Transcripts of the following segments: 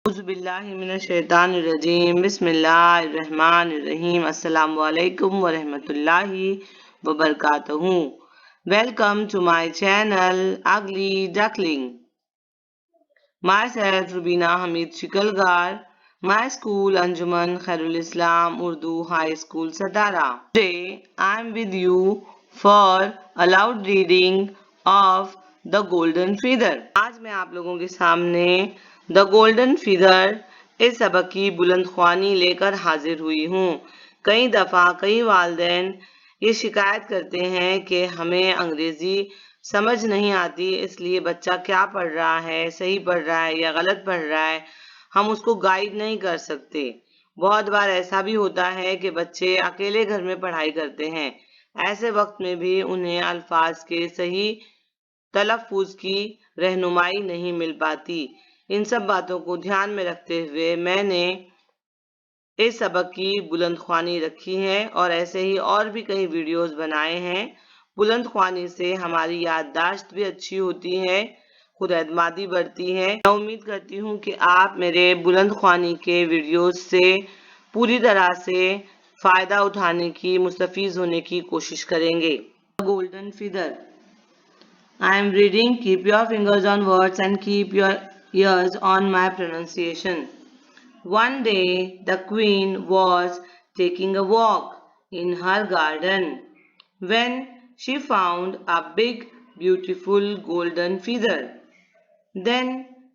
औज़ुबिल्लाहिमिनश्शैतानिर्रजीम बिस्मिल्लाहिर्रहमानिर्रहीम अस्सलामु अलैकुम वरहमतुल्लाहि वबरकातुहू। Welcome to my channel Ugly Duckling. Myself Rubina Hamid Shikalgar, my school Anjuman Khairul Islam Urdu High School Satara. Today I am with you for a loud reading of The Golden Feather. आज मैं आप लोगों के सामने the golden figure इस सबक की बुलंदख्वानी लेकर हाजिर हुई हूँ। कई दफ़ा कई वालिदैन ये शिकायत करते हैं कि हमें अंग्रेज़ी समझ नहीं आती, इसलिए बच्चा क्या पढ़ रहा है, सही पढ़ रहा है या गलत पढ़ रहा है, हम उसको गाइड नहीं कर सकते। बहुत बार ऐसा भी होता है कि बच्चे अकेले घर में पढ़ाई करते हैं। ऐसे वक्त में भी उन्हें अल्फाज के सही तलफ़्फ़ुज़ की रहनुमाई नहीं मिल पाती। इन सब बातों को ध्यान में रखते हुए मैंने इस सबक की बुलंदख्वानी रखी है और ऐसे ही और भी कई वीडियोस बनाए हैं। बुलंदख्वानी से हमारी याददाश्त भी अच्छी होती है, खुद एतमादी बढ़ती है। मैं उम्मीद करती हूँ कि आप मेरे बुलंदख्वानी के वीडियोस से पूरी तरह से फ़ायदा उठाने की, मुस्तफ़ीज़ होने की कोशिश करेंगे। Golden feather. I am reading. Keep your fingers on words and keep your ears on my pronunciation. One day, the queen was taking a walk in her garden when she found a big, beautiful golden feather. Then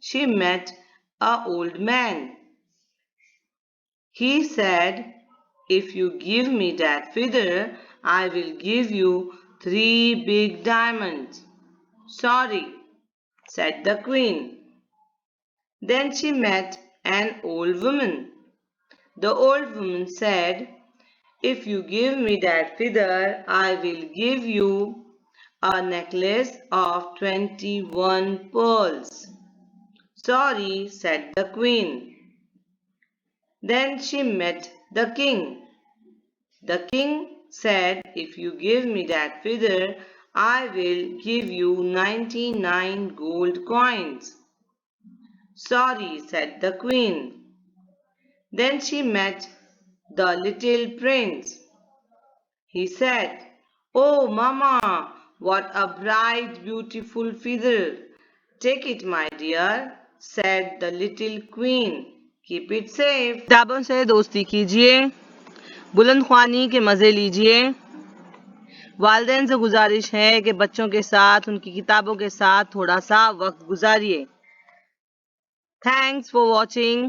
she met an old man. He said, "If you give me that feather, I will give you 3 big diamonds." "Sorry," said the queen. Then she met an old woman. The old woman said, "If you give me that feather, I will give you a necklace of 21 pearls." "Sorry," said the queen. Then she met the king. The king said, "If you give me that feather, I will give you 99 gold coins." "Sorry," said the queen. Then she met the little prince. He said, "Oh, Mama, what a bright, beautiful feather." "Take it, my dear," said the little queen. "Keep it safe." किताबों से दोस्ती कीजिए, बुलंदख्वानी के मज़े लीजिए। वालिदैन से गुजारिश है कि बच्चों के साथ, उनकी किताबों के साथ थोड़ा सा वक्त गुजारिए। Thanks for watching.